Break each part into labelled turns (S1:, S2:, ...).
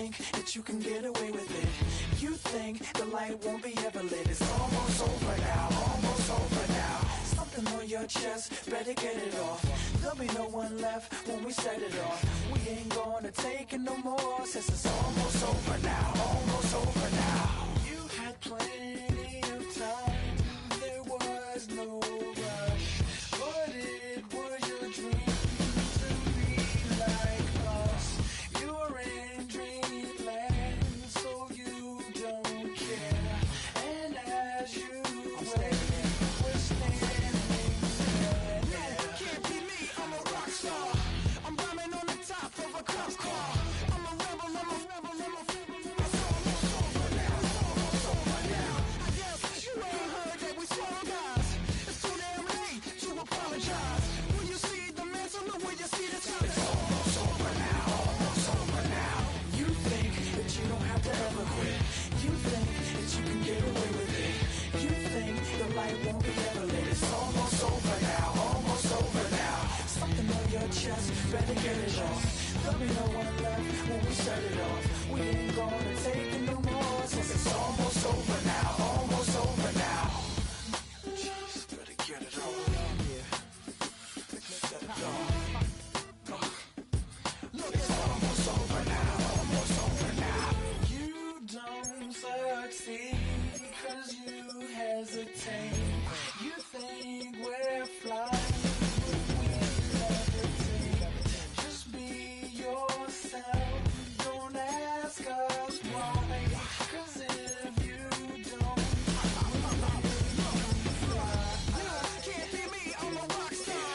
S1: think that you can get away with it. You think the light won't be ever lit. It's almost over now, almost over now. Something on your chest, better get it off. There'll be no one left when we set it off. We ain't gonna take it no more, since it's almost over now, almost over now. You had plenty of time, there was no rush, but it was your dream to be like us. You're in dreamland, so you don't care. And as you wait, we're standing there. No, can't be me, I'm a rock star. I'm rhyming on the top of a cop's car. I'm a rebel, I'm a rebel, I'm a rebel. It's almost over now, it's almost over now. I guess you ain't heard that we swallow guys. It's too damn late to apologize. When you see the mantle, or when you see the time, it's almost over now, almost over now. You think that you don't have to ever quit. You think that you can get away with it. You think the light won't be ever lit. It's almost over now, almost over now. Something on your chest, better get it off. There'll be no one left when we set it off. We ain't gonna take it no more, since it's almost over now, almost over now. Just better get it off. Yeah, set it off. Look, it's almost over now, almost over now. You don't succeed, cause you hesitate. You think we're flying, but we levitate. Just be yourself, don't ask us why, cause if you don't, can't be me, I'm a rock star.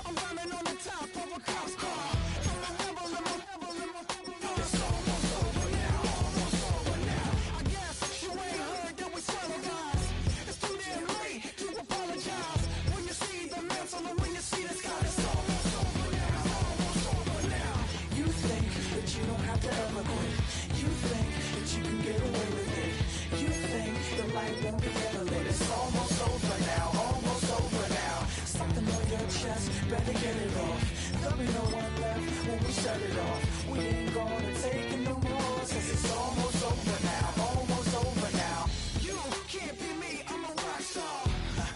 S1: I'm rhyming on the top of a cop's car. I'm a rebel, I'm a rebel, I'm a rebel. It's almost over now, almost over now. I guess you ain't heard that we swallow guys. It's too damn late to apologize. When you see the mantle, or when you see the sky, it's almost over now, almost over now. You think that you don't have to ever quit. You think that you can get away with it. You think the light won't be ever lit. It's almost over now, almost over now. Something on your chest, better get it off. There'll be no one left when we set it off. We ain't gonna take it no more, since it's almost over now, almost over now. You can't be me, I'm a rock star.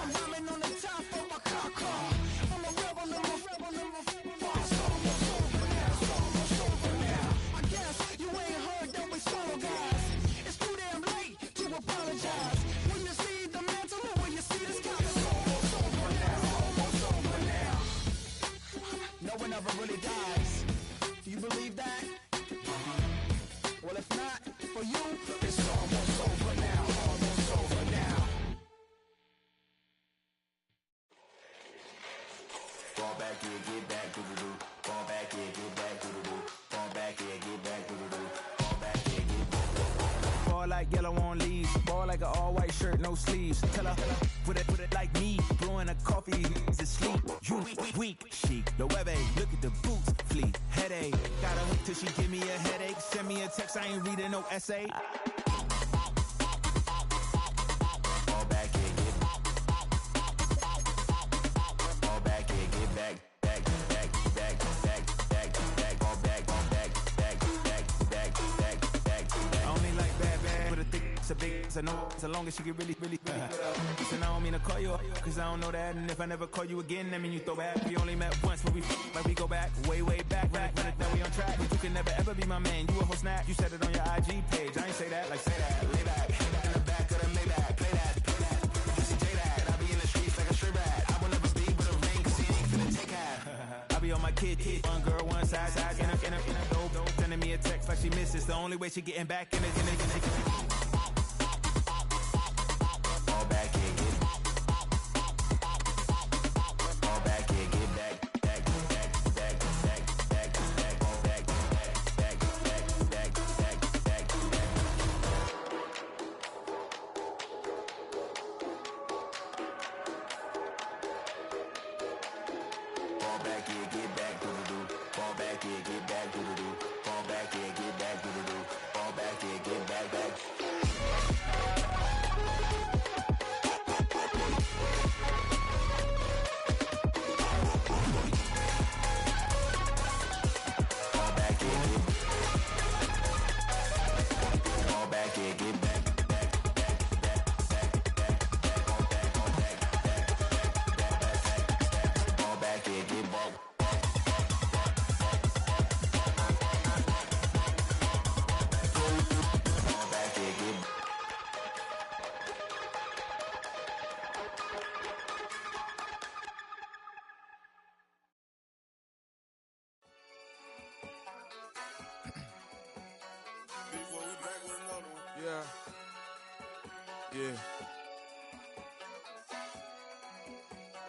S1: I'm rhyming on the top of my car. I'm a rebel, I'm a rebel, I'm a rebel. It's almost over now, it's almost over now. I guess you ain't heard that we swallow guys. It's too damn late to apologize. When you see the mantle, or when you see the sky, it's almost over now, almost over now. No one ever really dies. Do you believe that? Well, if not, for you, it's almost over now, almost over now.
S2: Fall back here, get back, doo-doo-doo. Fall back here, get back, doo-doo-doo. Fall back here, get back, doo-doo-doo. Fall back here, get back, doo-doo-doo.
S3: Ball like yellow on leaves. Ball like an all-white shirt, no sleeves. Tell her, put it like me. Blowing a coffee, he's asleep. You weak, chic. The web look at the boots, fleet. Headache. Got a hook till she give me a headache. Send me a text, I ain't reading no essay.
S2: Fall back here, get back. Fall back here, get back, back, back, back, back, back, back. Fall back, back, back, back, back, back, back.
S3: I only like bad, but a thick, it's a big, it's a no. So long as she get really good. Listen, I don't mean to call you up, cause I don't know that. And if I never call you again, that mean you throw back. We only met once, but we go back, way back. Run it, now we on track. But you can never ever be my man. You a whole snap, you said it on your IG page. I ain't say that, like say that. Lay back, in the back of the Maybach. Play that. Just J that. I be in the streets like a stray rat. I will never be with a ring, cause he ain't finna take half. I be on my kid. One girl, one side, in a dope. Sending me a text like she misses. The only way she getting back in it.
S2: Fall back here, get back. Fall back here, get back, back, back, back, back, back, back. Fall back, back, back, back, back, back, back, back. Fall back here, get back, doo-doo-doo. Fall back here, get back, doo-doo-doo. Fall back here, get back, doo-doo-doo. Fall back here, get back, back.
S4: Yeah.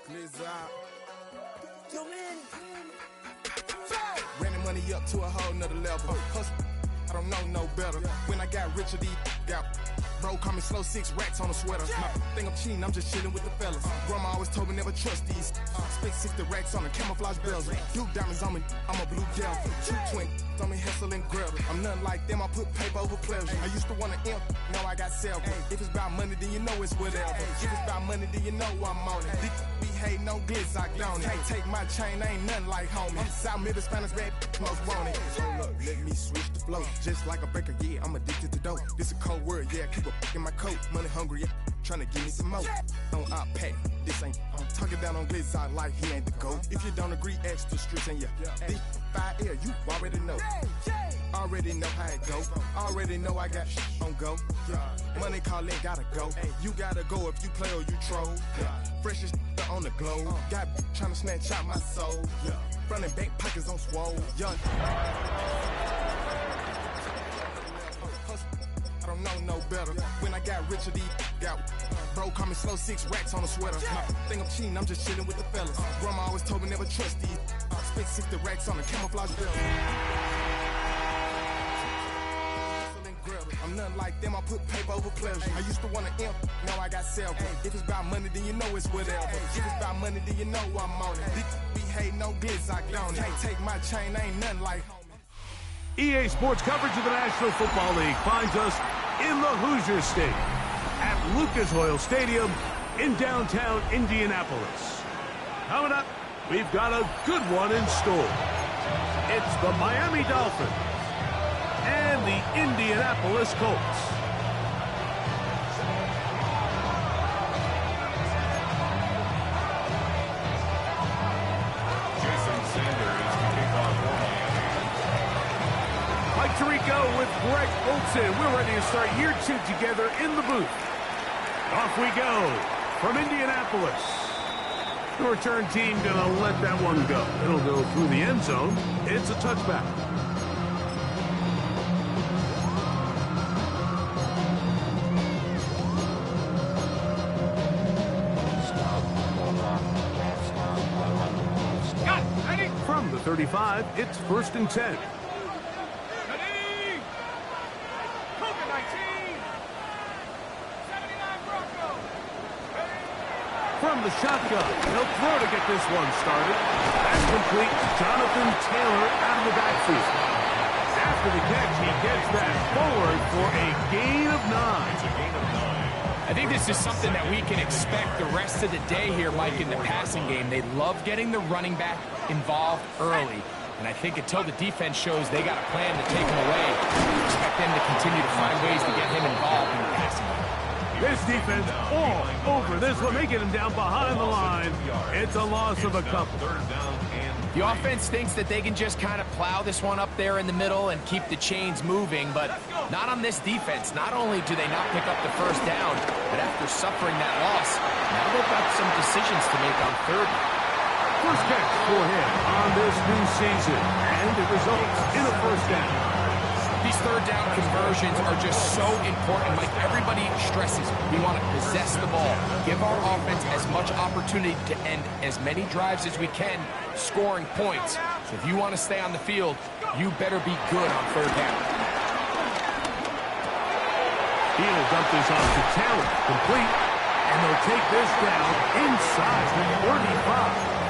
S4: Blizzard. Running money up to a whole nother level. Hustle, I don't know no better. When I got richer, these got bro, call me slow, 6 racks on a sweater. My think I'm cheating, I'm just chilling with the fellas. Grandma always told me never trust these. Split 60 racks on a camouflage bells. Duke diamonds on me, I'm a blue gel. Two twin on me, hustle and grub. I'm nothing like them, I put paper over pleasure. I used to want to imp, now I got several. If it's about money, then you know it's whatever. If it's about money, then you know I'm on it. These be hating no glitz, I don't it. Hey, take my chain, ain't nothing like homie. South Middle Spanish red, most want it. Hold up, let me switch the flow. Just like a breaker, yeah, I'm addicted to dope. This a cold word, yeah, keep a in my coat. Money hungry, yeah, tryna give me some more. On our pack, this ain't talking down on glitz, I like he ain't the GOAT. If you don't agree, ask the streets and yeah. This 5 air, you already know. Already know how it go. Already know I got on go. Money calling, gotta go. You gotta go if you play or you troll. Freshest on the globe. Got tryna snatch out my soul. Front and back pockets on swole. Young. I don't know no better. When I got richer, these got bro, call me slow, 6 racks on a sweater. My think I'm cheating, I'm just chilling with the fellas. Grandma always told me never trust these. Spent 60 racks on a camouflage bill. I'm nothing like them, I put paper over pleasure. I used to want to imp, now I got several. If it's about money, then you know it's whatever. If it's about money, then you know I'm on it. These be hating no glitz, I don't. Can't take my chain, ain't nothing like
S5: EA Sports coverage of the National Football League finds us in the Hoosier State at Lucas Oil Stadium in downtown Indianapolis. Coming up, we've got a good one in store. It's the Miami Dolphins and the Indianapolis Colts. Tirico with Greg Olson. We're ready to start year 2 together in the booth. Off we go from Indianapolis. The return team gonna let that one go. It'll go through the end zone. It's a touchback. From the 35, it's 1st and 10. From the shotgun, he'll throw to get this one started. That's complete. Jonathan Taylor out of the backfield. After the catch, he gets that forward for a gain of 9.
S6: I think this is something that we can expect the rest of the day here, Mike, in the passing game. They love getting the running back involved early. And I think until the defense shows they got a plan to take him away, we expect them to continue to find ways to get him involved in the passing game.
S5: This defense all over this one. They get him down behind the line. It's a loss of a couple.
S6: The offense thinks that they can just kind of plow this one up there in the middle and keep the chains moving, but not on this defense. Not only do they not pick up the first down, but after suffering that loss, now they've got some decisions to make on 3rd.
S5: First catch for him on this new season, and it results in a first down.
S6: These 3rd down conversions are just so important. Like everybody stresses, we want to possess the ball, give our offense as much opportunity to end as many drives as we can, scoring points. So if you want to stay on the field, you better be good on 3rd down.
S5: He'll dump this off to Taylor, complete, and they'll take this down inside the 35.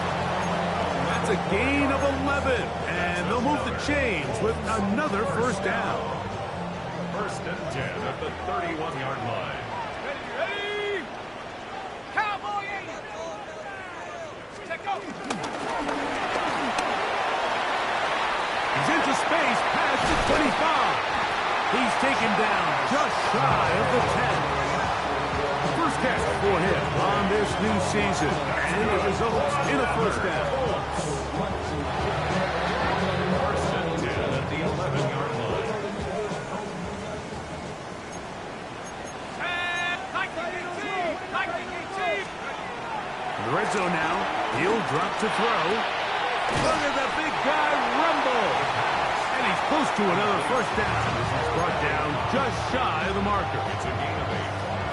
S5: That's a gain of 11, and they'll move the chains with another first down.
S7: 1st and 10 at the 31-yard line.
S8: Ready? Cowboy 80. Check go.
S5: He's into space past the 25. He's taken down just shy of the 10. First catch for him on this new season, and it results in a first down.
S7: 1st and 10 at the 11-yard line.
S5: In the red zone now, he'll drop to throw. Look at the big guy rumble. And he's close to another first down. He's brought down just shy of the marker.
S7: It's a gain of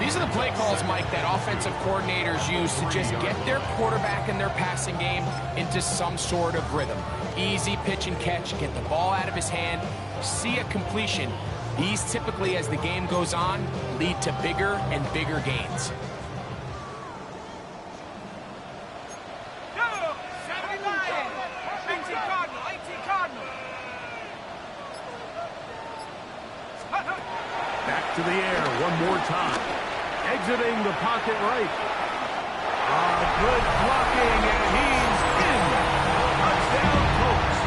S7: 8.
S6: These are the play calls, Mike, that offensive coordinators use to just get their quarterback and their passing game into some sort of rhythm. Easy pitch and catch, get the ball out of his hand, see a completion. These typically, as the game goes on, lead to bigger and bigger gains.
S5: Back to the air one more time. Exiting the pocket right. Good blocking, and he's in. Touchdown, Colts.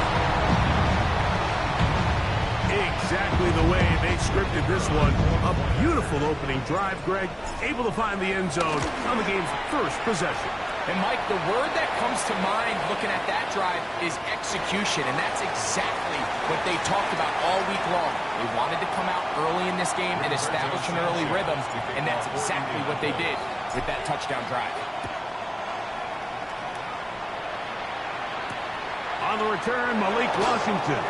S5: Exactly the way they scripted this one. A beautiful opening drive, Greg. Able to find the end zone on the game's first possession.
S6: And, Mike, the word that comes to mind looking at that drive is execution, and that's exactly what they talked about all week long. They wanted to come out early in this game and establish an early rhythm, and that's exactly what they did with that touchdown drive.
S5: On the return, Malik Washington.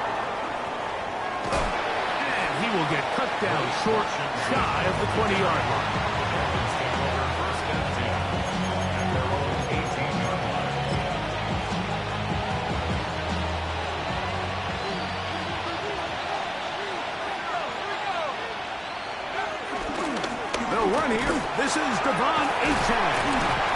S5: And he will get cut down short, shy of the 20-yard line. Run here. This is Devon Achane.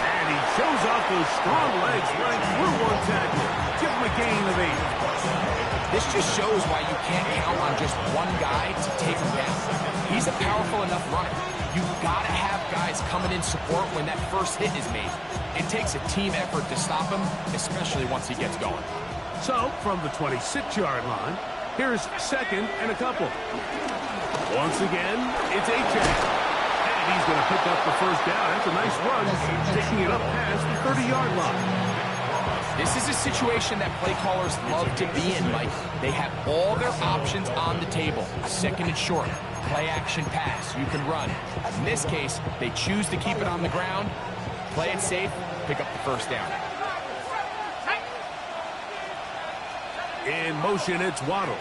S5: And he shows off those strong legs running through one tackle. Give him a gain of 8.
S6: This just shows why you can't count on just one guy to take him down. He's a powerful enough runner. You've got to have guys coming in support when that first hit is made. It takes a team effort to stop him, especially once he gets going.
S5: So, from the 26-yard line, here's second and a couple. Once again, it's Achane. He's going to pick up the first down. That's a nice run, taking it up past the 30-yard line.
S6: This is a situation that play callers love to be in, Mike. They have all their options on the table. Second and short, play action pass, you can run. In this case, they choose to keep it on the ground, play it safe, pick up the first down.
S5: In motion, it's Waddle.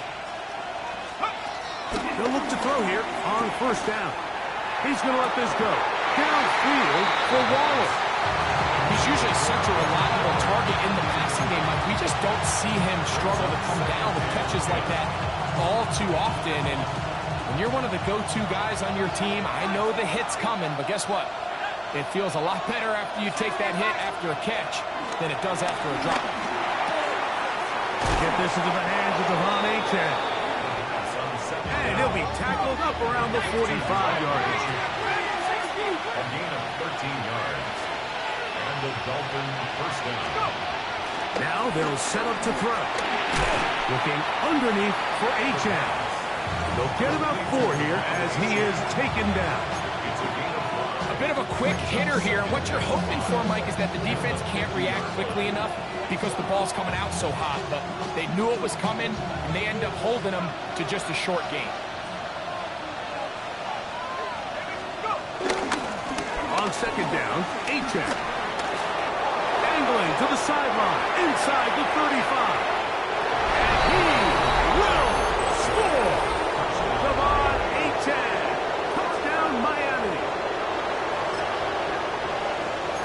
S5: They'll look to throw here on first down. He's going to let this go. Downfield for Wallace.
S6: He's usually such a reliable target in the passing game. Like, we just don't see him struggle to come down with catches like that all too often. And when you're one of the go-to guys on your team, I know the hit's coming, but guess what? It feels a lot better after you take that hit after a catch than it does after a drop.
S5: Get this into the hands of Devon Achane. And he'll be tackled up around the 45-yard line.
S7: A gain of 13 yards. And the Dolphins first down.
S5: Now they'll set up to throw. Looking underneath for Achane. They'll get about 4 here as he is taken down.
S6: A bit of a quick hitter here. What you're hoping for, Mike, is that the defense can't react quickly enough because the ball's coming out so hot. But they knew it was coming, and they end up holding them to just a short gain.
S5: On second down, Achane. Angling to the sideline, inside the 35. And he will score! Devon Achane. Touchdown, Miami.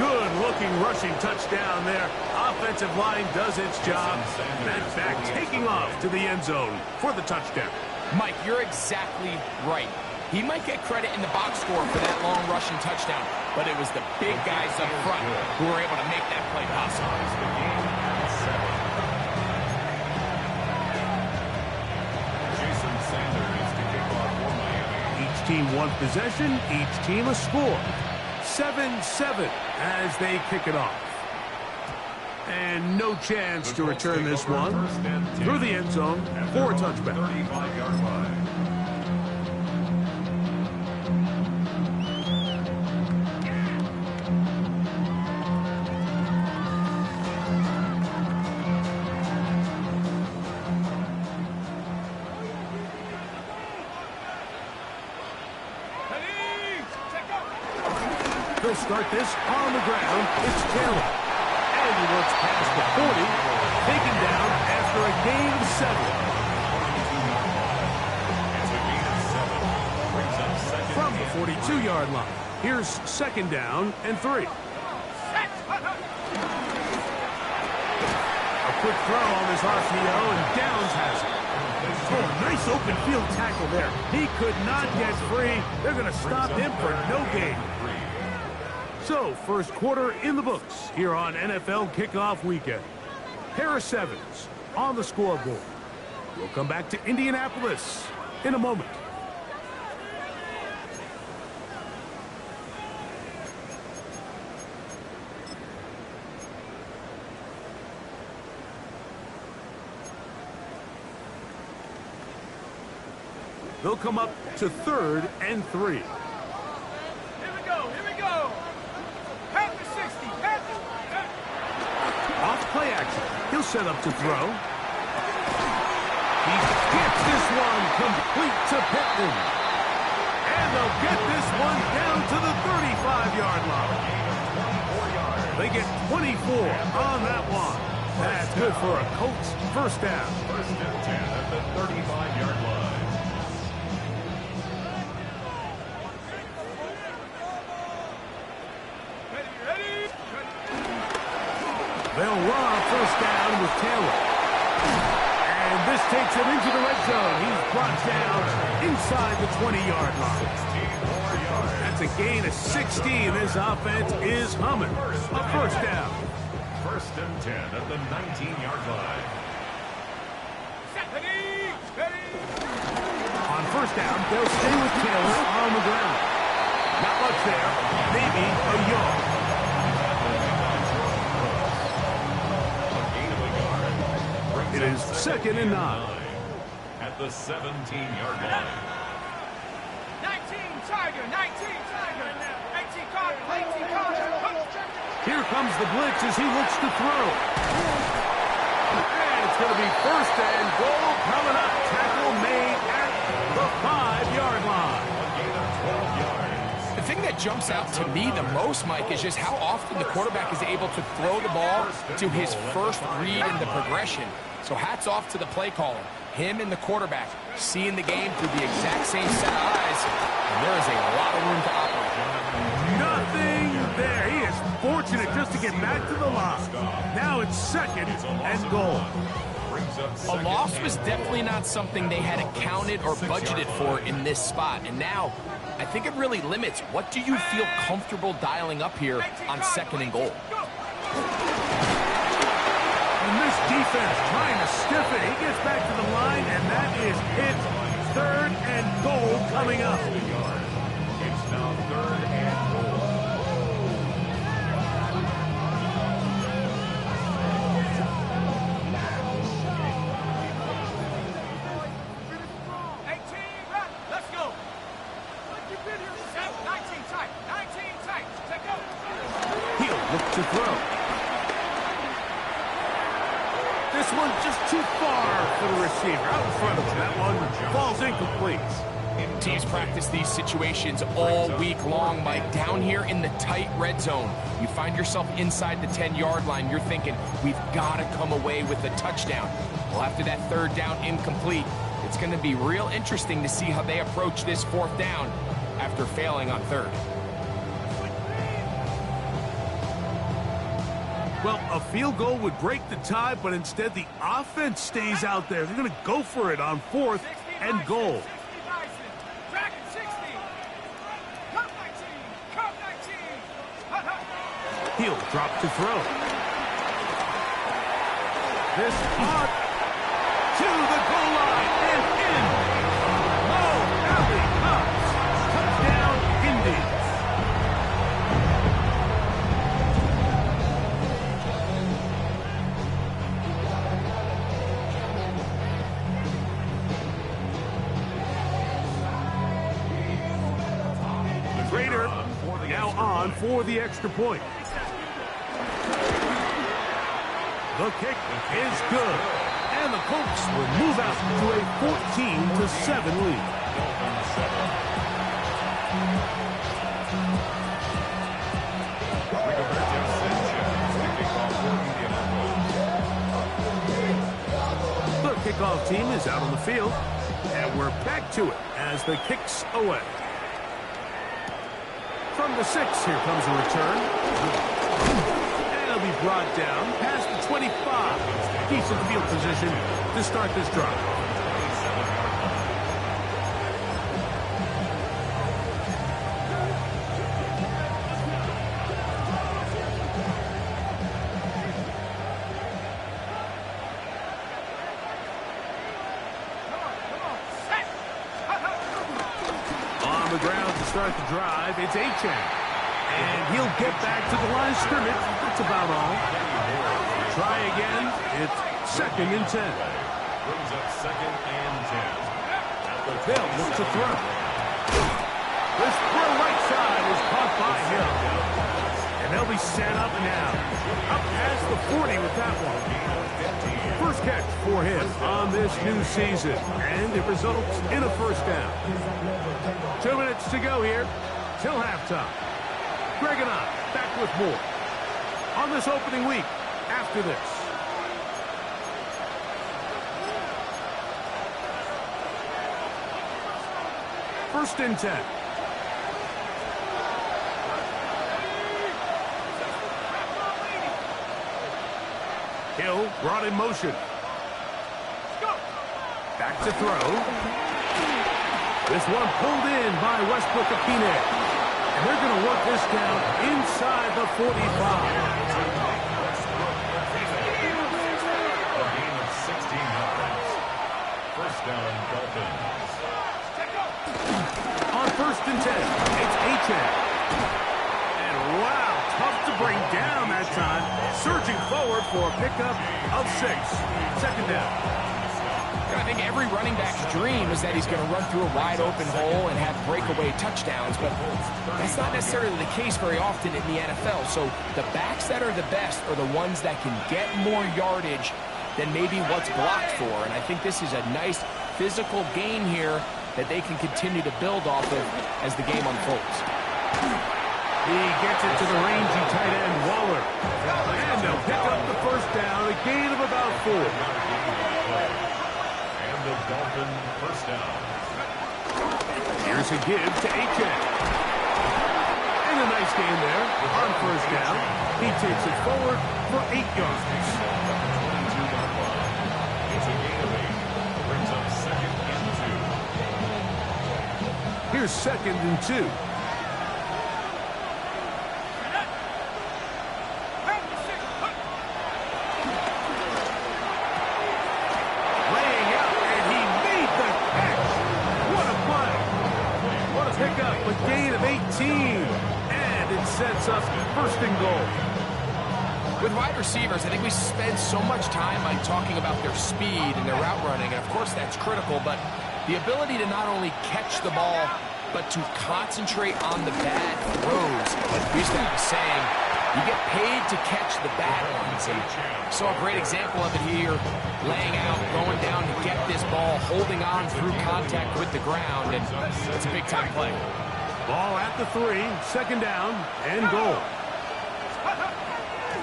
S5: Good-looking rushing touchdown there. Offensive line does its job. That back taking off to the end zone for the touchdown.
S6: Mike, you're exactly right. He might get credit in the box score for that long rushing touchdown, but it was the big guys up front who were able to make that play possible.
S7: Jason Sanders to kick off for Miami.
S5: Each team one possession, each team a score. 7-7 as they kick it off. And no chance to return this one through the end zone for a touchback.
S7: 35-yard line.
S5: They'll start this on the ground. It's Taylor. And he works past the 40, taken down after a gain of 7. From the 42-yard line. Here's 2nd down and 3. A quick throw on this RPO, and Downs has it. Oh, nice open field tackle there. He could not get free. They're going to stop him for no gain. So, first quarter in the books here on NFL Kickoff Weekend. Harris Evans on the scoreboard. We'll come back to Indianapolis in a moment. They'll come up to 3rd and 3.
S8: Here we go, here we go. Half the 60, half the...
S5: Off play action. He'll set up to throw. He gets this one complete to Pittman. And they'll get this one down to the 35-yard line. They get 24 on that one. That's good for a Colts first down.
S7: 1st and 10 at the 35-yard line.
S5: They'll run on 1st down with Taylor. And this takes him into the red zone. He's brought down inside the 20-yard line. That's a gain of 16. This offense is humming. A 1st down.
S7: 1st and 10 at the 19-yard line.
S5: On 1st down, they'll stay with Taylor on the ground. Not much there. Maybe a yard. It is 2nd and 9.
S7: At the 17-yard line.
S8: 19 Tiger, 19 Tiger. 18 Carter, 18 Carter.
S5: Here comes the blitz as he looks to throw. And it's going to be 1st and goal coming up. Tackle made at the 5-yard line.
S6: The thing that jumps out to me the most, Mike, is just how often the quarterback is able to throw the ball to his first read in the progression. So hats off to the play caller. Him and the quarterback seeing the game through the exact same set of eyes, and there is a lot of room to operate.
S5: Nothing there. He is fortunate just to get back to the line. Now it's 2nd and goal.
S6: A loss was definitely not something they had accounted or budgeted for in this spot. And now, I think it really limits what do you feel comfortable dialing up here on 2nd and goal.
S5: And this defense trying to stiff it. He gets back to the line, and that is it. 3rd and goal coming up.
S7: It's now 3rd and goal.
S8: Let's go. 19 tight, 19 tight. Take go.
S5: He'll look to throw. This one just too far for the receiver. Out in front of him. That one falls incomplete.
S6: Teams practice these situations all week long, Mike. Down here in the tight red zone, you find yourself inside the 10-yard line. You're thinking, we've got to come away with a touchdown. Well, after that 3rd down incomplete, it's going to be real interesting to see how they approach this 4th down after failing on 3rd.
S5: Well, a field goal would break the tie, but instead the offense stays out there. They're going to go for it on 4th and goal.
S8: 60 Bison. Dragon 60. Cup 19. Cup 19.
S5: He'll drop to throw. This hot to the goal line and in. Oh, out he comes. Touchdown, Indy. Raider now on for the extra point. The kick is good. And the Colts will move out to a 14-7 lead. The kickoff team is out on the field. And we're back to it as the kick's away. From the 6, here comes a return. And it'll be brought down past the 25. Decent field position to start this drive. On the ground to start the drive, it's Achane. And he'll get back to the line of scrimmage. That's about all. Try again. It's 2nd and 10.
S7: Brings up 2nd and 10.
S5: Hill looks to throw. This throw right side is caught by Hill. And they'll be set up now. Up past the 40 with that one. First catch for him on this new season. And it results in a first down. 2 minutes to go here till halftime. Greg and I back with more on this opening week after this. First and 10. Hill brought in motion. Back to throw. This one pulled in by Westbrook-Akine. And they're going to work this down inside the 45.
S7: A gain of 16 yards. First down, Dolphins.
S5: On 1st and 10, it's Achane. And wow, tough to bring down that time. Surging forward for a pickup of 6. 2nd down.
S6: I think every running back's dream is that he's going to run through a wide open hole and have breakaway touchdowns, but that's not necessarily the case very often in the NFL. So the backs that are the best are the ones that can get more yardage than maybe what's blocked for. And I think this is a nice physical gain here that they can continue to build off of as the game unfolds.
S5: He gets it to the rangy tight end, Waller. And they'll pick up the first down, a gain of about 4.
S7: The Dolphin first down.
S5: Here's a give to Achane. And a nice gain there on first down. He takes it forward for 8 yards.
S7: It's a gain of 8. Brings up 2nd and 2.
S5: Here's 2nd and 2. Gain of 18, and it sets up 1st and goal.
S6: With wide receivers, I think we spend so much time on talking about their speed and their route running, and of course that's critical, but the ability to not only catch the ball, but to concentrate on the bad throws. We used to have a saying, you get paid to catch the bad ones. And saw a great example of it here, laying out, going down to get this ball, holding on through contact with the ground, and it's a big-time play.
S5: Ball at the 3, 2nd down, and goal.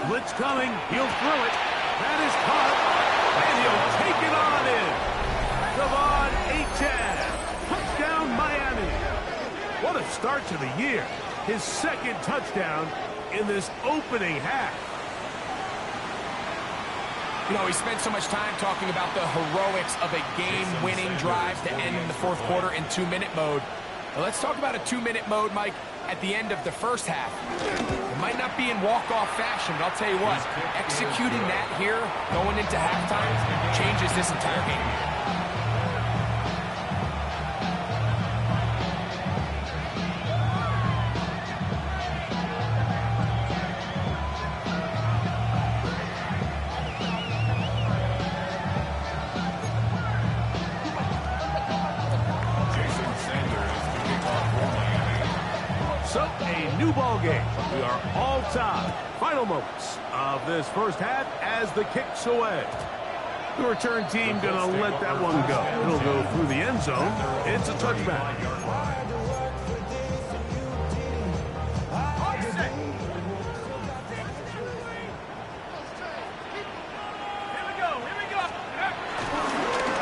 S5: Blitz coming, he'll throw it. That is caught, and he'll take it on in. Devon Achane, touchdown Miami. What a start to the year. His 2nd touchdown in this opening half.
S6: You know, we spent so much time talking about the heroics of a game-winning drive to end in the 4th quarter in 2-minute mode. Now let's talk about a 2-minute mode, Mike, at the end of the first half. It might not be in walk-off fashion, but I'll tell you what, executing that here, going into halftime, changes this entire game.
S5: So, a new ball game. We are all tied. Final moments of this first half as the kick's away. The return team going to let that one go. It'll go through the end zone. It's a touchback.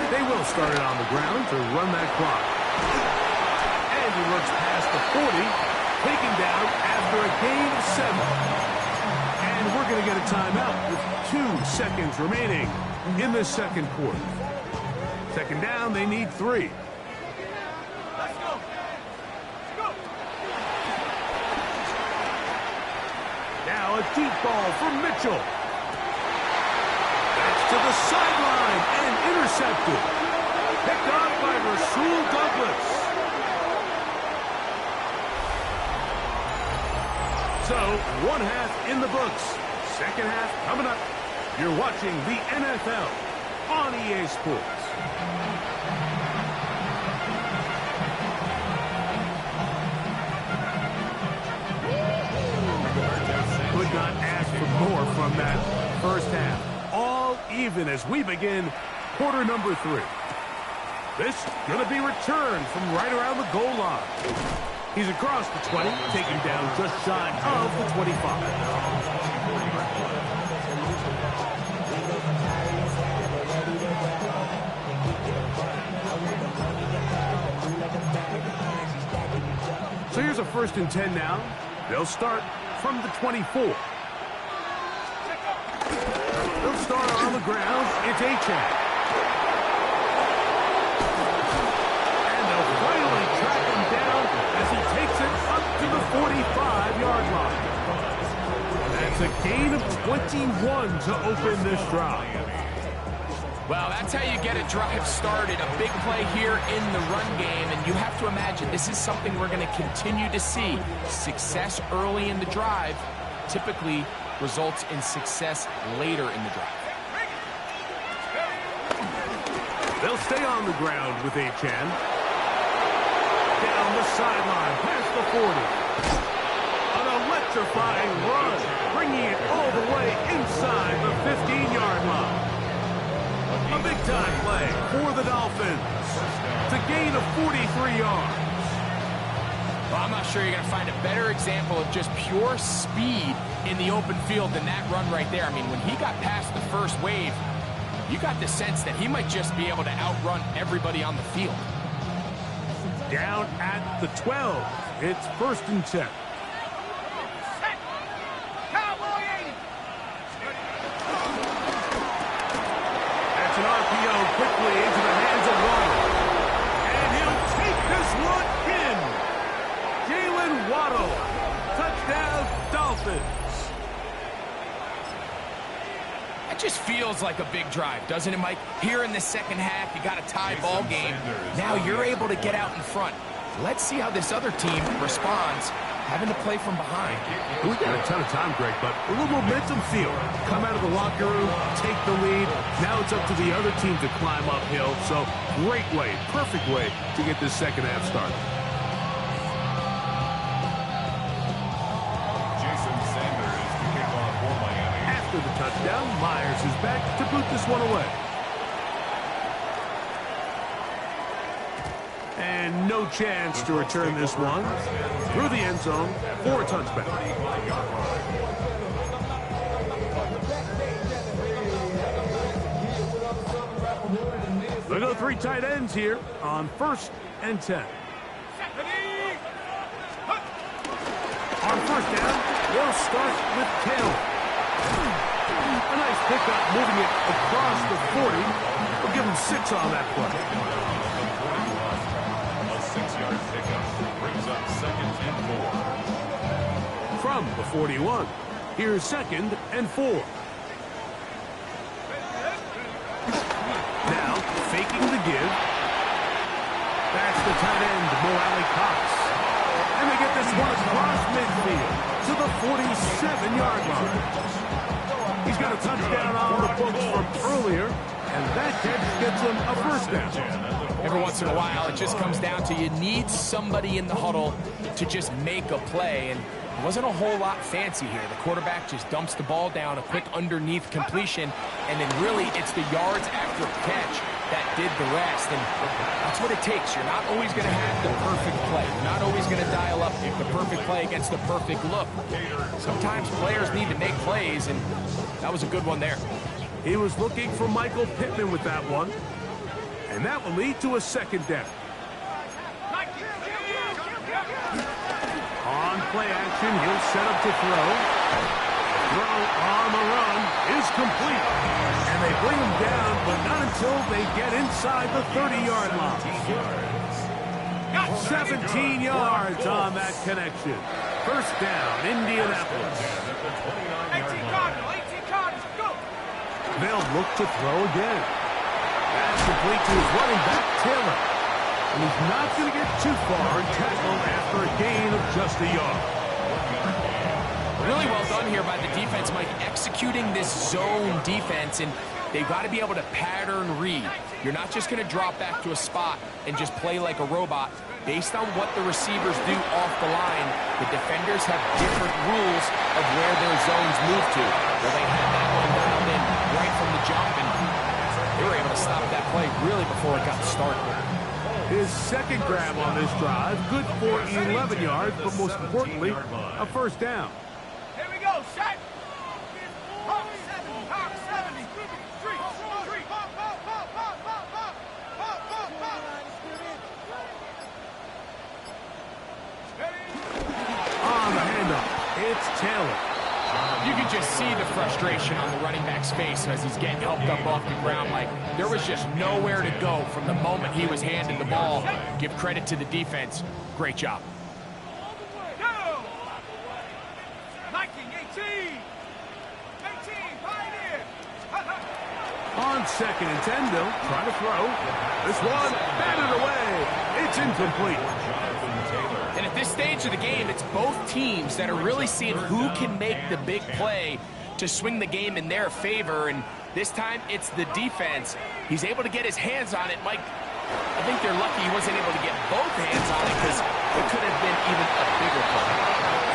S5: They will start it on the ground to run that clock. And he looks past the 40. Taken down after a gain of 7. And we're going to get a timeout with 2 seconds remaining in the second quarter. Second down, they need 3.
S8: Let's go. Let's go.
S5: Now a deep ball for Mitchell. That's to the sideline and intercepted. Picked up by Rasul Douglas. So, 1 half in the books. Second half coming up. You're watching the NFL on EA Sports. Could not ask for more from that first half. All even as we begin quarter number 3. This going to be returned from right around the goal line. He's across the 20, taken down just shy of the 25. So here's a 1st and 10 now. They'll start from the 24. They'll start on the ground. It's Achane. And they'll finally track him down as he takes it up to the 45-yard line. That's a gain of 21 to open this drive.
S6: Well, that's how you get a drive started. A big play here in the run game, and you have to imagine this is something we're going to continue to see. Success early in the drive typically results in success later in the drive.
S5: They'll stay on the ground with Achane. Down the sideline, past the 40. An electrifying run, bringing it all the way inside the 15-yard line. A big-time play for the Dolphins. It's a gain of 43 yards.
S6: Well, I'm not sure you're going to find a better example of just pure speed in the open field than that run right there. I mean, when he got past the first wave, you got the sense that he might just be able to outrun everybody on the field.
S5: Down at the 12. It's 1st and 10. An RPO quickly into the hands of Waddle. And he'll take this one in. Jalen Waddle. Touchdown, Dolphins.
S6: It just feels like a big drive, doesn't it, Mike? Here in the second half, you got a tie ball game. Now you're able to get out in front. Let's see how this other team responds, having to play from behind.
S5: We got a ton of time, Greg, but a little momentum feel. Come out of the locker room, take the lead. Now it's up to the other team to climb uphill. So great way, perfect way to get this second half started.
S7: Jason Sanders to kick off for Miami.
S5: After the touchdown, Myers is back to boot this one away. And no chance to return this one through the end zone for a touchback. They go 3 tight ends here on 1st and 10. On 1st down, they'll start with Taylor. A nice pickup moving it across the 40. We'll give him 6 on that play.
S7: A 6-yard pickup brings up 2nd and 4.
S5: From the 41, here's 2nd and 4. Now, faking the give. That's the tight end, Morale Cox. And they get this one across midfield to the 47-yard line. He's got a touchdown on the books from earlier, and that catch gets him a 1st down.
S6: Every once in a while, it just comes down to you need somebody in the huddle to just make a play, and it wasn't a whole lot fancy here. The quarterback just dumps the ball down, a quick underneath completion, and then really it's the yards after catch that did the rest, and that's what it takes. You're not always going to have the perfect play. You're not always going to dial up the perfect play against the perfect look. Sometimes players need to make plays, and that was a good one there.
S5: He was looking for Michael Pittman with that one, and that will lead to a 2nd down. On play action. He'll set up to throw. Throw on the run is complete. And they bring him down, but not until they get inside the 30-yard line. 17 yards on that connection. First down, Indianapolis.
S8: 18 Cardinals, go!
S5: They'll look to throw again. That's complete to his running back, Taylor. And he's not going to get too far and tackle after a gain of just a yard.
S6: Really well done here by the defense, Mike, executing this zone defense, and they've got to be able to pattern read. You're not just going to drop back to a spot and just play like a robot. Based on what the receivers do off the line, the defenders have different rules of where their zones move to. Well, they had that one dialed in right from the jump, and they were able to stop that play really before it got started.
S5: His second grab on this drive, good for 11 yards, but most importantly, a first down.
S8: Here we go, shot! Hawk 70, Hawk 70. Street, street.
S5: On the handoff, it's Taylor.
S6: You can just see the frustration on the running back's face as he's getting helped up off the ground. Like, there was just nowhere to go from the moment he was handed the ball. Give credit to the defense. Great job.
S8: Go! Liking 18, Pioneer.
S5: On 2nd and 10, they'll try to throw. This one, batted away. It's incomplete.
S6: And at this stage of the game, it's both teams that are really seeing who can make the big play to swing the game in their favor. And this time, it's the defense. He's able to get his hands on it. Mike, I think they're lucky he wasn't able to get both hands on it because it could have been even a bigger play.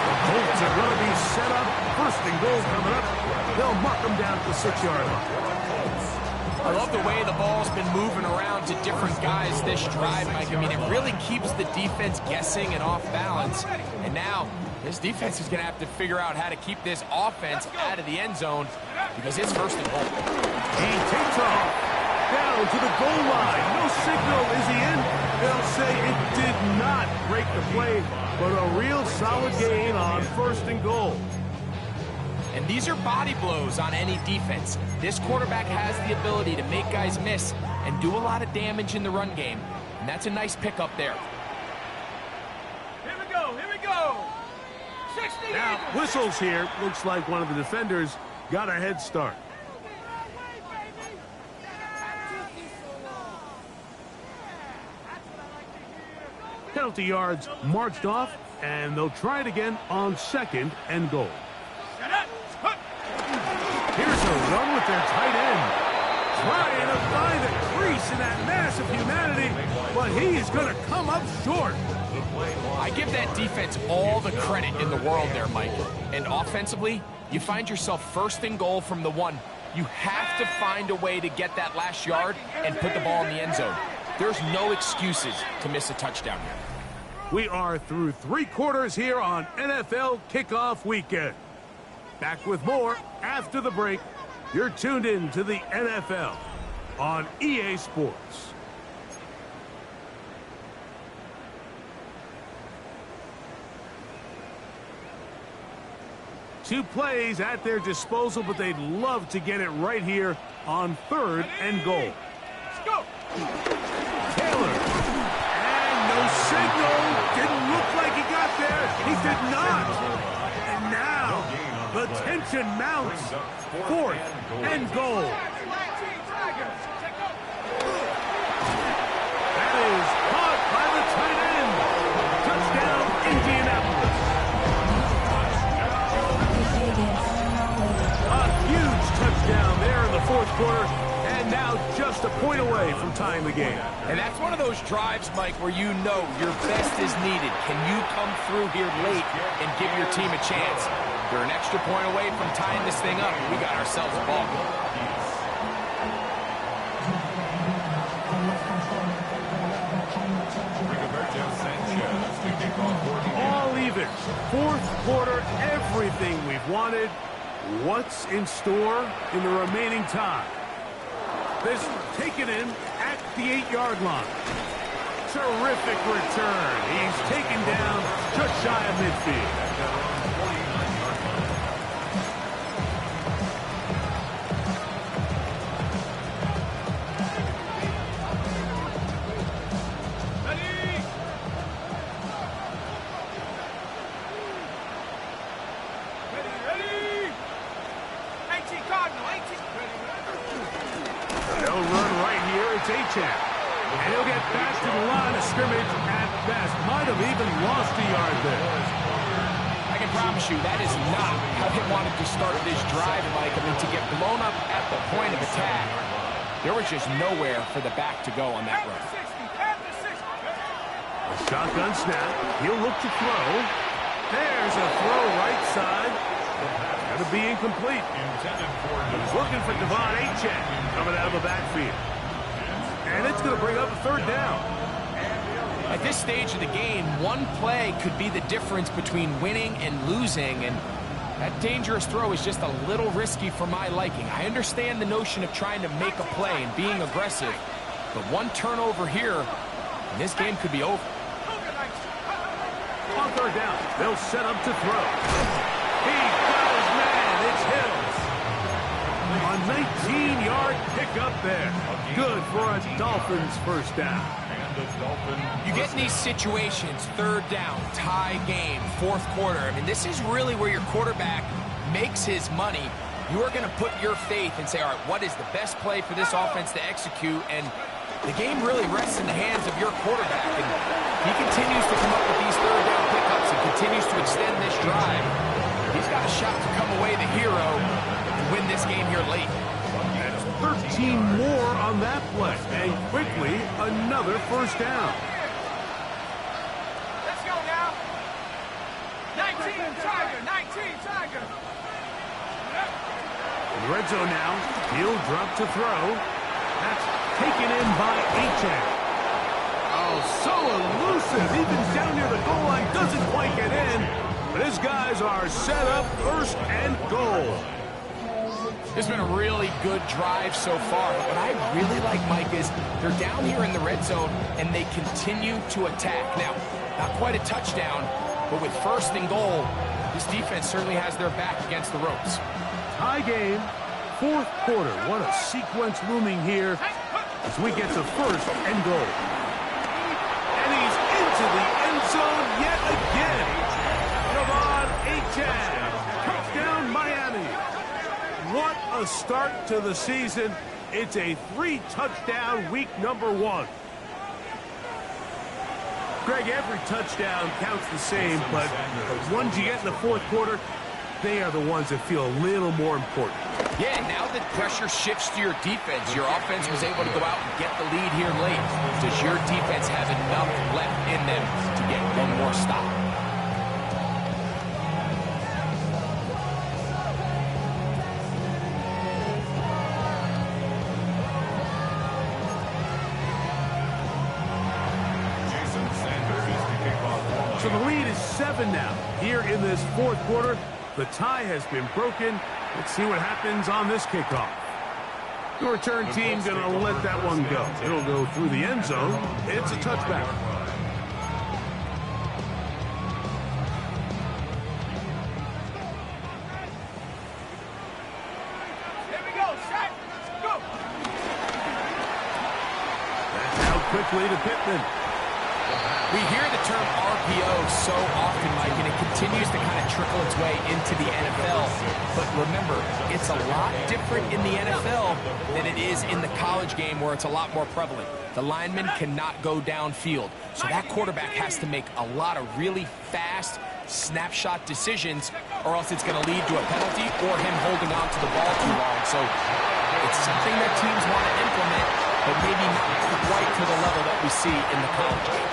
S5: The Colts are going to be set up. First and goal coming up. They'll mark them down at the 6-yard line.
S6: I love the way the ball's been moving around to different guys this drive, Mike. I mean, it really keeps the defense guessing and off balance. And now, this defense is going to have to figure out how to keep this offense out of the end zone because it's first and goal.
S5: He takes off down to the goal line. No signal. Is he in? They'll say it did not break the play, but a real solid gain on first and goal.
S6: And these are body blows on any defense. This quarterback has the ability to make guys miss and do a lot of damage in the run game. And that's a nice pickup there.
S8: Here we go. 60
S5: Now, whistles here. Looks like one of the defenders got a head start. Penalty yards marched off, and they'll try it again on 2nd and goal. Here's a run with their tight end. Trying to find a crease in that mass of humanity, but he's going to come up short.
S6: I give that defense all the credit in the world there, Mike. And offensively, you find yourself first and goal from the 1. You have to find a way to get that last yard and put the ball in the end zone. There's no excuses to miss a touchdown here.
S5: We are through 3 quarters here on NFL Kickoff Weekend. Back with more after the break. You're tuned in to the NFL on EA Sports. Two plays at their disposal, but they'd love to get it right here on 3rd and goal.
S8: Let's go.
S5: Taylor. And no signal. Didn't look like he got there. He did not. And now the tension mounts. 4th and goal. That is caught by the tight end. Touchdown, Indianapolis. A huge touchdown there in the 4th quarter, and now just a point away from tying the game.
S6: And that's one of those drives, Mike, where you know your best is needed. Can you come through here late and give your team a chance? They're an extra point away from tying this thing up. We got ourselves a ball.
S5: All even. 4th quarter, everything we've wanted. What's in store in the remaining time? This taken in at the 8-yard line. Terrific return. He's taken down just shy of midfield. They'll run right here. It's A-Chan. And he'll get back to the line of scrimmage at best. Might have even lost a yard there.
S6: I can promise you that is not how he wanted to start this drive, Mike. I mean, to get blown up at the point of attack, there was just nowhere for the back to go on that run.
S5: A shotgun snap. He'll look to throw. There's a throw right side. Going to be incomplete. He's looking for Devon A-Chan coming out of the backfield. And it's going to bring up a third down.
S6: At this stage of the game, one play could be the difference between winning and losing, and that dangerous throw is just a little risky for my liking. I understand the notion of trying to make a play and being aggressive, but one turnover here, and this game could be over.
S5: On third down, they'll set up to throw. He got his man. It's Hills. A 19-yard pickup there. Good for a Dolphins first down.
S6: You get in these situations, third down, tie game, fourth quarter. I mean, this is really where your quarterback makes his money. You are going to put your faith and say, all right, what is the best play for this offense to execute? And the game really rests in the hands of your quarterback. And he continues to come up with these third down pickups and continues to extend this drive. He's got a shot to come away the hero and win this game here late.
S5: 13 more on that play, and quickly another first down.
S8: Let's go now. 19 Tiger, 19 Tiger.
S5: In the red zone now, he'll drop to throw. That's taken in by A-Chan. Oh, so elusive, even down near the goal line, doesn't quite get in, but his guys are set up first and goal.
S6: It's been a really good drive so far, but what I really like, Mike, is they're down here in the red zone, and they continue to attack. Now, not quite a touchdown, but with first and goal, this defense certainly has their back against the ropes.
S5: Tie game, fourth quarter. What a sequence looming here as we get to first and goal. And he's into the end zone yet again. Devon A-Chan. Touchdown, Miami. What a start to the season. It's a 3-touchdown week number 1. Greg, every touchdown counts the same, but the ones you get in the fourth quarter, they are the ones that feel a little more important.
S6: Yeah, now that pressure shifts to your defense, your offense was able to go out and get the lead here late. Does your defense have enough left in them to get one more stop?
S5: So the lead is 7 now. Here in this fourth quarter, the tie has been broken. Let's see what happens on this kickoff. The return team going to let that one go. It'll go through the end zone. It's a touchback.
S8: Here we go, set, go.
S5: That's out quickly to Pittman.
S6: We hear the term RPO so often, Mike, and it continues to kind of trickle its way into the NFL. But remember, it's a lot different in the NFL than it is in the college game where it's a lot more prevalent. The lineman cannot go downfield. So that quarterback has to make a lot of really fast snapshot decisions, or else it's going to lead to a penalty or him holding on to the ball too long. So it's something that teams want to implement, but maybe not quite to the level that we see in the college game.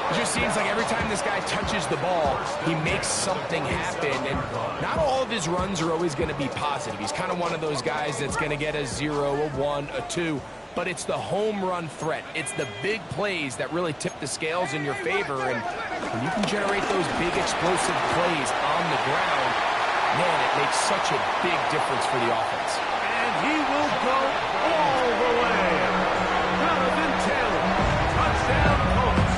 S6: It just seems like every time this guy touches the ball, he makes something happen, and not all of his runs are always going to be positive. He's kind of one of those guys that's going to get a 0, a 1, a 2, but it's the home run threat. It's the big plays that really tip the scales in your favor, and when you can generate those big explosive plays on the ground, man, it makes such a big difference for the offense.
S5: And he will go all the way. Jonathan Taylor, touchdown Colts.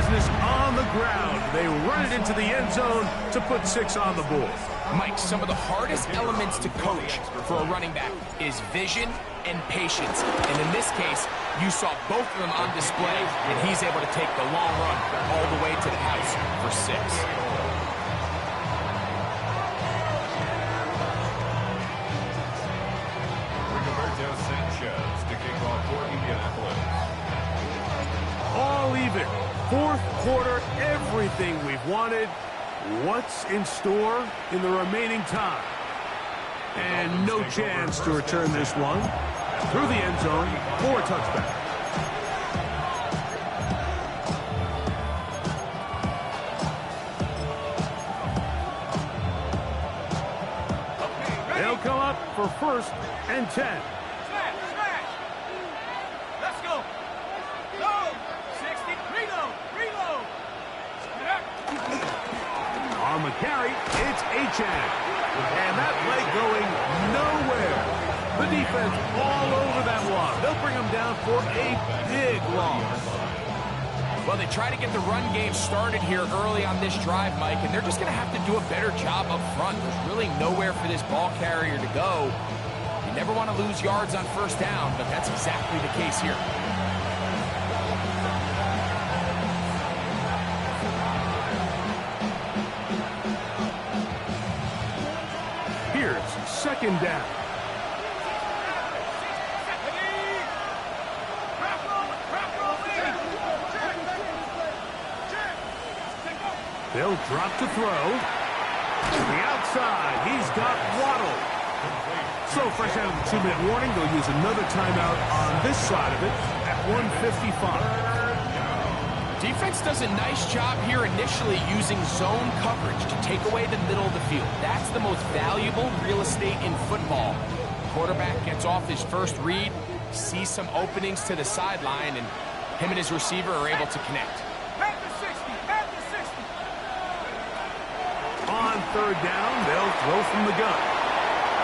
S5: business on the ground. They run it into the end zone to put 6 on the board.
S6: Mike, some of the hardest elements to coach for a running back is vision and patience. And in this case, you saw both of them on display, and he's able to take the long run all the way to the house for 6.
S7: Sanchez to kick off for Indianapolis.
S5: All even. Fourth quarter, everything we've wanted. What's in store in the remaining time? And no chance to return this one. Through the end zone for a touchback. They'll come up for 1st and 10.
S8: Smash! Let's go! Go! 60, reload!
S5: On the carry, it's Achan. And that play going nowhere. The defense all over that one. They'll bring him down for a big loss.
S6: Well, they try to get the run game started here early on this drive, Mike, and they're just going to have to do a better job up front. There's really nowhere for this ball carrier to go. You never want to lose yards on 1st down, but that's exactly the case here.
S5: Here's 2nd down. They'll drop to throw. To the outside, he's got Waddle. So fresh out of the 2-minute warning, they'll use another timeout on this side of it at 1:55.
S6: Defense does a nice job here initially using zone coverage to take away the middle of the field. That's the most valuable real estate in football. Quarterback gets off his first read, sees some openings to the sideline, and him and his receiver are able to connect.
S5: On 3rd down, they'll throw from the gun.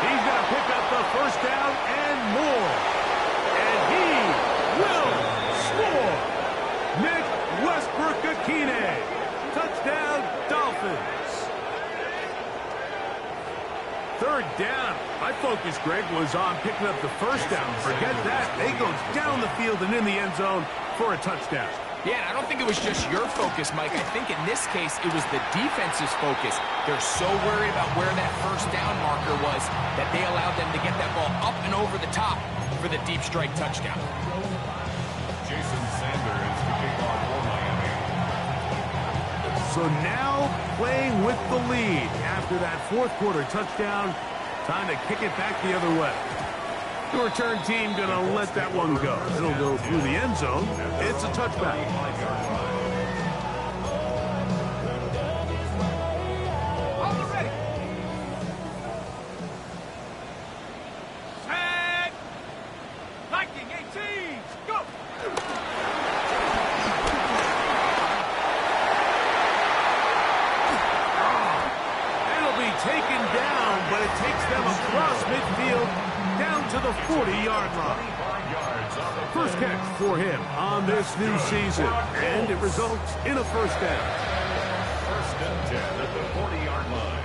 S5: He's going to pick up the 1st down and more. And he will score. Nick Westbrook-Akine. Touchdown, Dolphins. 3rd down. My focus, Greg, was on picking up the 1st down. Forget that. They go down the field and in the end zone for a touchdown.
S6: Yeah, and I don't think it was just your focus, Mike. I think in this case, it was the defense's focus. They're so worried about where that 1st down marker was that they allowed them to get that ball up and over the top for the deep strike touchdown.
S7: Jason Sanders to kick off for Miami.
S5: So now playing with the lead after that 4th quarter touchdown. Time to kick it back the other way. The return team going to let that one go. It'll go through the end zone. It's a touchback.
S8: Set! Viking 18, go!
S5: It'll be taken down, but it takes them across midfield down to the 40-yard line. First catch for him on this new season, and it results in a 1st down.
S7: 1st and 10 at the 40-yard line.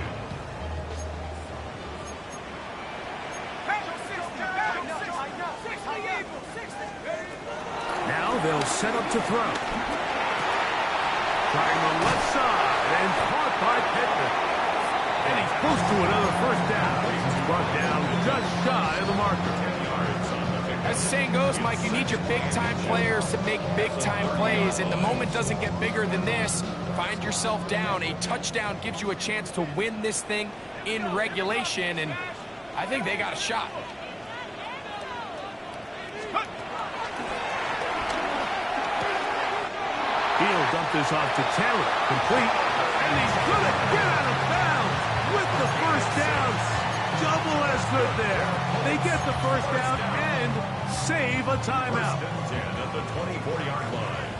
S5: Now they'll set up to throw. Trying the left side, and caught by Pittman. And he's close to another 1st down. He's brought down just shy of the marker.
S6: As the saying goes, Mike, you need your big-time players to make big-time plays, and the moment doesn't get bigger than this. Find yourself down. A touchdown gives you a chance to win this thing in regulation, and I think they got a shot.
S5: He'll dump this off to Taylor. Complete. And he's going to get out of bounds with the 1st down. Double as good there. They get the 1st down and save a timeout.
S7: 1st and 10 at the 24-yard line.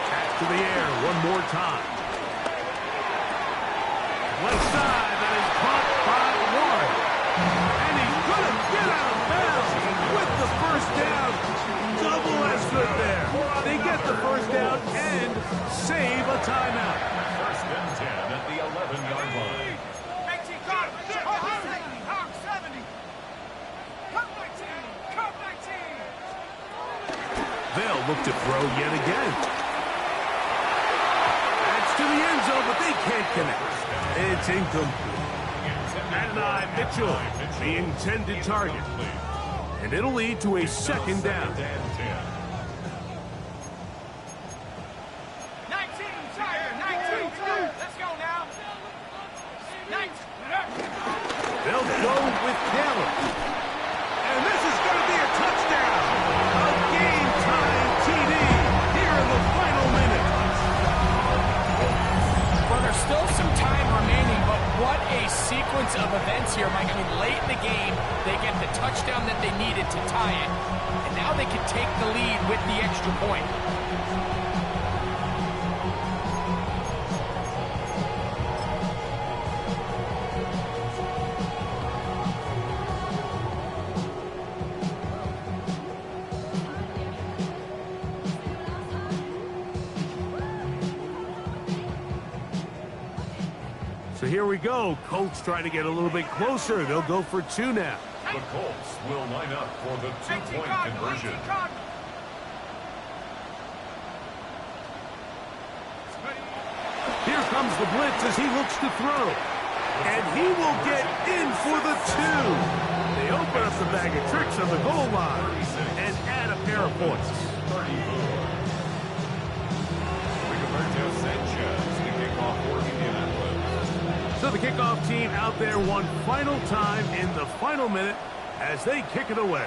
S5: Pass to the air one more time. Left side, that is caught by Warren. And he's going to get out of bounds timeout.
S7: First and 10 at the 11-yard line.
S8: 18, come, 70. Come 19, come 19.
S5: They'll look to throw yet again. That's to the end zone, but they can't connect. It's incomplete. Adonai Mitchell, the intended target. And it'll lead to a second down.
S8: 19, Tiger, 19. Let's go now. 19.
S5: They'll go with Caleb. And this is going to be a touchdown. A game-time TD here in the final minute.
S6: Well, there's still some time remaining, but what a sequence of events here, Mike. I mean, late in the game, they get the touchdown that they needed to tie it, and now they can take the lead with the extra point.
S5: So here we go. Colts trying to get a little bit closer. They'll go for 2 now.
S7: The Colts will line up for the 2-point conversion.
S5: Here comes the blitz as he looks to throw. And he will get in for the 2. They open up the bag of tricks on the goal line and add a pair of points.
S7: Rigoberto Sanchez, the kickoff for Indianapolis.
S5: So the kickoff team out there one final time in the final minute as they kick it away.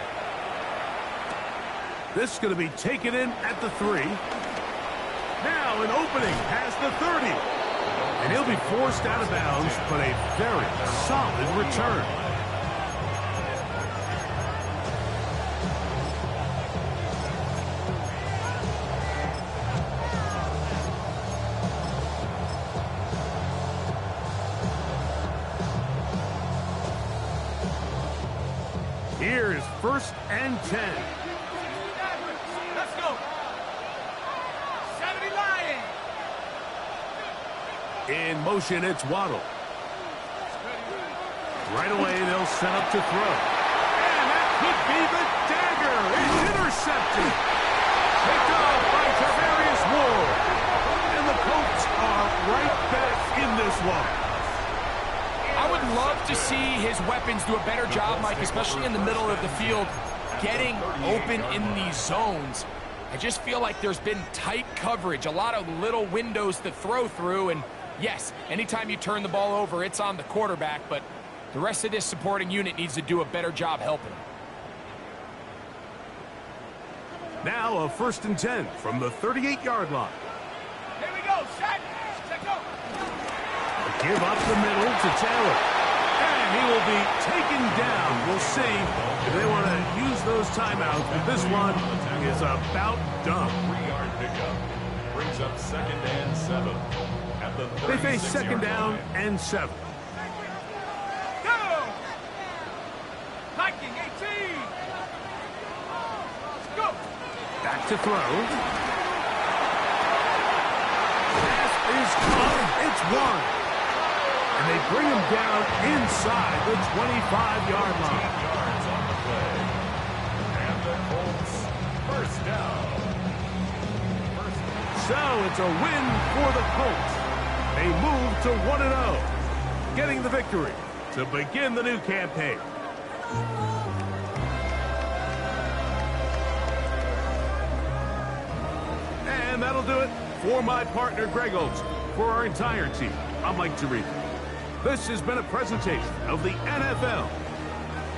S5: This is going to be taken in at the 3. Now an opening past the 30. And he'll be forced out of bounds, but a very solid return. Here's first and 10.
S8: Let's go. 70 Lions.
S5: In motion, it's Waddle. Right away, they'll set up to throw. And that could be the dagger. It's intercepted. Picked off by Tavarius Ward. And the Colts are right back in this one.
S6: I would love to see his weapons do a better job, Mike, especially in the middle of the field, getting open in these zones. I just feel like there's been tight coverage, a lot of little windows to throw through, and yes, anytime you turn the ball over, it's on the quarterback, but the rest of this supporting unit needs to do a better job helping.
S5: Now a first and 10 from the 38-yard line.
S8: Here we go. Set. Set go.
S5: Give up the middle to Taylor. And he will be taken down. We'll see if they want to use those timeouts, but this one is about done.
S7: 3-yard pickup brings up 2nd and 7. At the
S5: They face 2nd down
S7: line.
S5: and 7.
S8: Go. Viking 18. Go.
S5: Back to throw. Pass is caught. It's 1. And they bring him down inside the 25-yard line.
S7: 15 yards on the play. And the Colts first down.
S5: So it's a win for the Colts. They move to 1-0, getting the victory to begin the new campaign. And that'll do it for my partner, Greg Olson. For our entire team, I'm Mike Tirico. This has been a presentation of the NFL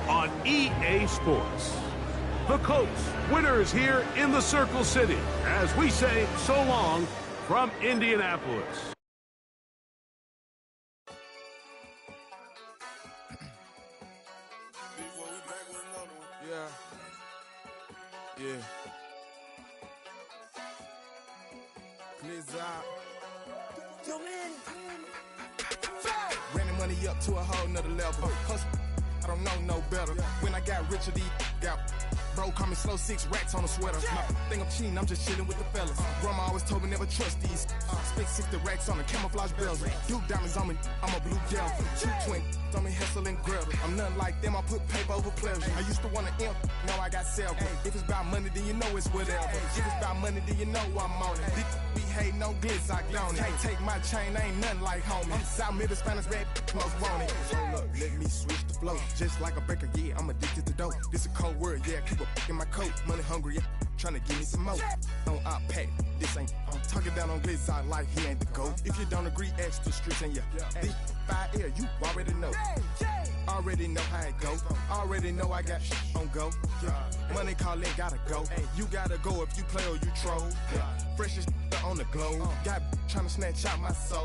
S5: on EA Sports. The Colts, winners here in the Circle City, as we say so long from Indianapolis.
S4: Yeah. Clears out. Running money up to a whole nother level. Hustle, I don't know no better. When I got richer, these got Bro, call me slow 6 racks on a sweater. Think I'm cheating, I'm just chilling with the fellas. Grandma always told me never trust these. Spent 60 racks on the camouflage bells. Duke diamonds on me, I'm a blue gel. 2 twin on me, Hessel and Gretel. I'm nothing like them, I put paper over pleasure. I used to want to imp, now I got several. If it's about money, then you know it's whatever. If it's about money, then you know I'm on it. This be hating no glitz, I don't it. Can't take my chain, ain't nothing like homie. South Middle Spanish red, most want it. Hold up, let me switch the flow. Just like a baker, yeah, I'm addicted to dope. This a cold word, yeah, keep a in my coat. Money hungry, yeah, trying to give me some more. On our pack, this ain't. I'm talking down on glitz, I like he ain't the goat. If you don't agree, ask the streets and yeah. This 5 air, you already know. Already know how it go. Already know I got on go. Money calling, gotta go. You gotta go if you play or you troll. Freshest on the globe. Got trying to snatch out my soul.